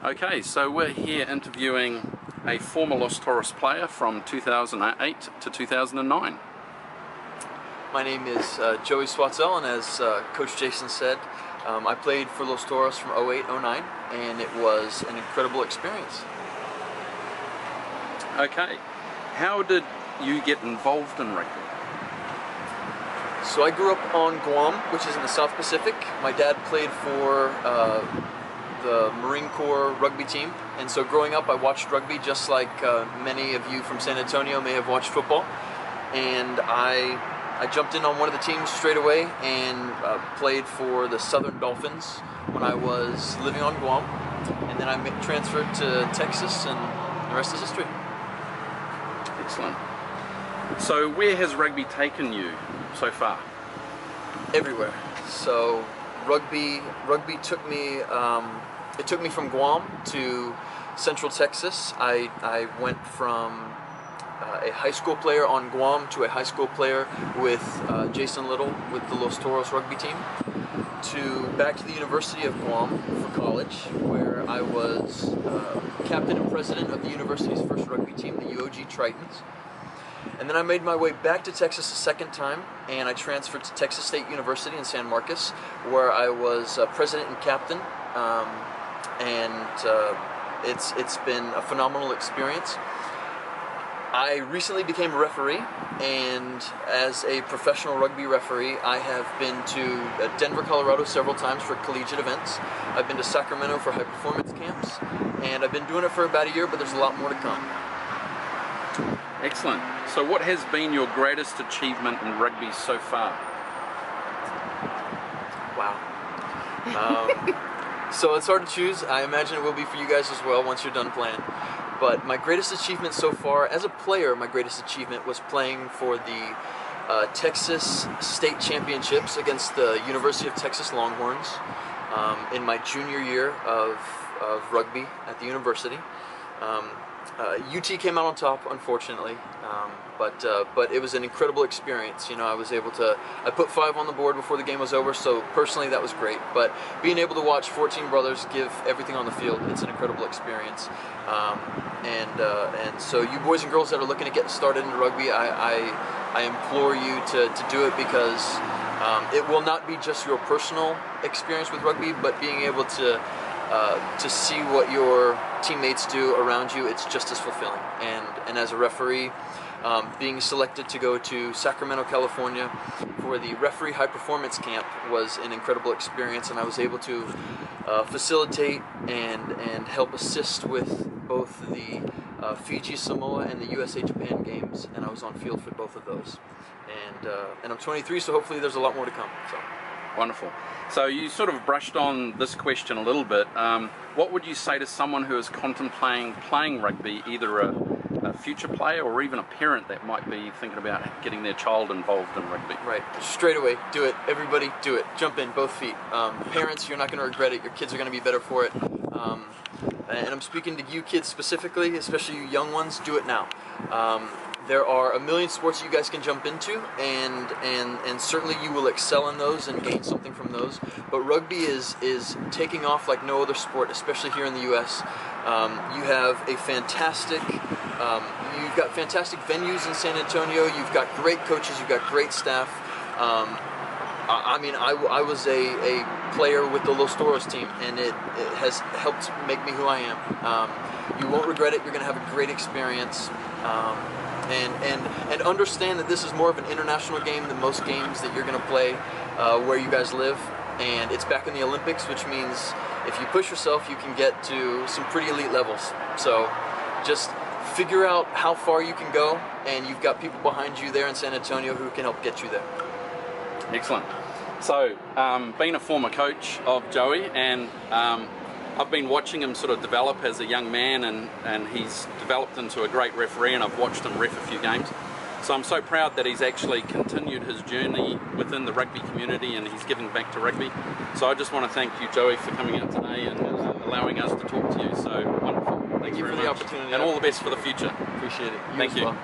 Okay, so we're here interviewing a former Los Toros player from 2008 to 2009. My name is Joey Swatzell, and as Coach Jason said, I played for Los Toros from 08-09, and it was an incredible experience. Okay, how did you get involved in rugby? So I grew up on Guam, which is in the South Pacific. My dad played for the Marine Corps rugby team, and so growing up I watched rugby just like many of you from San Antonio may have watched football, and I jumped in on one of the teams straight away and played for the Southern Dolphins when I was living on Guam, and then I transferred to Texas, and the rest is history. Excellent. So where has rugby taken you so far? Everywhere. So rugby took me it took me from Guam to Central Texas. I went from a high school player on Guam to a high school player with Jason Little with the Los Toros rugby team, to back to the University of Guam for college, where I was captain and president of the university's first rugby team, the UOG Tritons. And then I made my way back to Texas a second time, and I transferred to Texas State University in San Marcos, where I was president and captain, it's been a phenomenal experience. I recently became a referee, and as a professional rugby referee, I have been to Denver, Colorado several times for collegiate events. I've been to Sacramento for high performance camps, and I've been doing it for about a year, but there's a lot more to come. Excellent. So what has been your greatest achievement in rugby so far? Wow. So it's hard to choose. I imagine it will be for you guys as well once you're done playing. But my greatest achievement so far, as a player, my greatest achievement was playing for the Texas State Championships against the University of Texas Longhorns in my junior year of rugby at the university. UT came out on top, unfortunately, but it was an incredible experience. You know, I put 5 on the board before the game was over, so personally that was great. But being able to watch 14 brothers give everything on the field, it's an incredible experience. And so you boys and girls that are looking to get started in rugby, I implore you to do it, because it will not be just your personal experience with rugby, but being able to see what your teammates do around you, it's just as fulfilling. And as a referee, being selected to go to Sacramento, California for the referee high performance camp was an incredible experience, and I was able to facilitate and help assist with both the Fiji, Samoa, and the USA Japan games, and I was on field for both of those. And I'm 23, so hopefully there's a lot more to come. So. Wonderful. So you sort of brushed on this question a little bit. What would you say to someone who is contemplating playing rugby, either a future player or even a parent that might be thinking about getting their child involved in rugby? Right. Straight away, do it. Everybody, do it. Jump in, both feet. Parents, you're not going to regret it. Your kids are going to be better for it. And I'm speaking to you kids specifically, especially you young ones, do it now. There are a million sports you guys can jump into, and certainly you will excel in those and gain something from those. But rugby is taking off like no other sport, especially here in the U.S. You have a fantastic, you've got fantastic venues in San Antonio. You've got great coaches. You've got great staff. I mean, I was a player with the Los Toros team, and it has helped make me who I am. You won't regret it. You're going to have a great experience. And understand that this is more of an international game than most games that you're going to play where you guys live. And it's back in the Olympics, which means if you push yourself, you can get to some pretty elite levels. So just figure out how far you can go, and you've got people behind you there in San Antonio who can help get you there. Excellent. So, being a former coach of Joey, and I've been watching him sort of develop as a young man, and he's developed into a great referee, and I've watched him ref a few games. So I'm so proud that he's actually continued his journey within the rugby community, and he's giving back to rugby. So I just want to thank you, Joey, for coming out today and allowing us to talk to you. So wonderful. Thank you for the opportunity. And all the best for the future. Appreciate it. Thank you. Well.